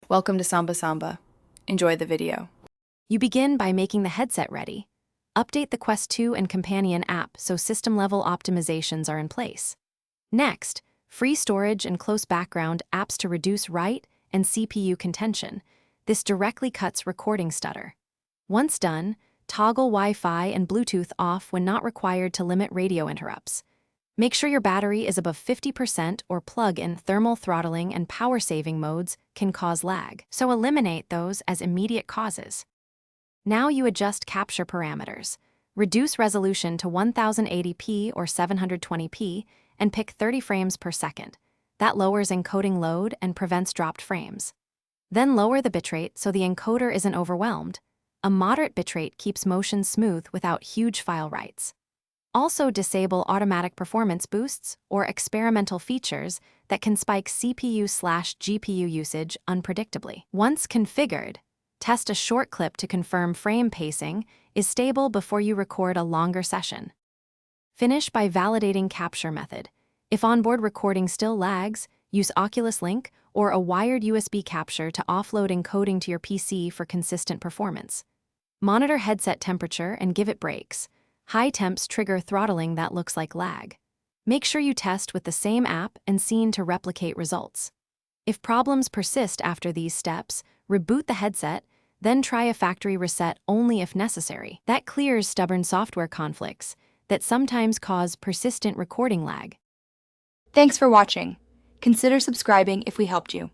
Welcome to Samba Samba. Enjoy the video. You begin by making the headset ready. Update the Quest 2 and companion app so system-level optimizations are in place. Next, free storage and close background apps to reduce write and CPU contention. This directly cuts recording stutter. Once done, toggle Wi-Fi and Bluetooth off when not required to limit radio interrupts. Make sure your battery is above 50% or plug-in. Thermal throttling and power-saving modes can cause lag, so eliminate those as immediate causes. Now you adjust capture parameters. Reduce resolution to 1080p or 720p and pick 30 frames per second. That lowers encoding load and prevents dropped frames. Then lower the bitrate so the encoder isn't overwhelmed. A moderate bitrate keeps motion smooth without huge file writes. Also disable automatic performance boosts or experimental features that can spike CPU/GPU usage unpredictably. Once configured, test a short clip to confirm frame pacing is stable before you record a longer session. Finish by validating capture method. If onboard recording still lags, use Oculus Link or a wired USB capture to offload encoding to your PC for consistent performance. Monitor headset temperature and give it breaks. High temps trigger throttling that looks like lag. Make sure you test with the same app and scene to replicate results. If problems persist after these steps, reboot the headset, then try a factory reset only if necessary. That clears stubborn software conflicts that sometimes cause persistent recording lag. Thanks for watching. Consider subscribing if we helped you.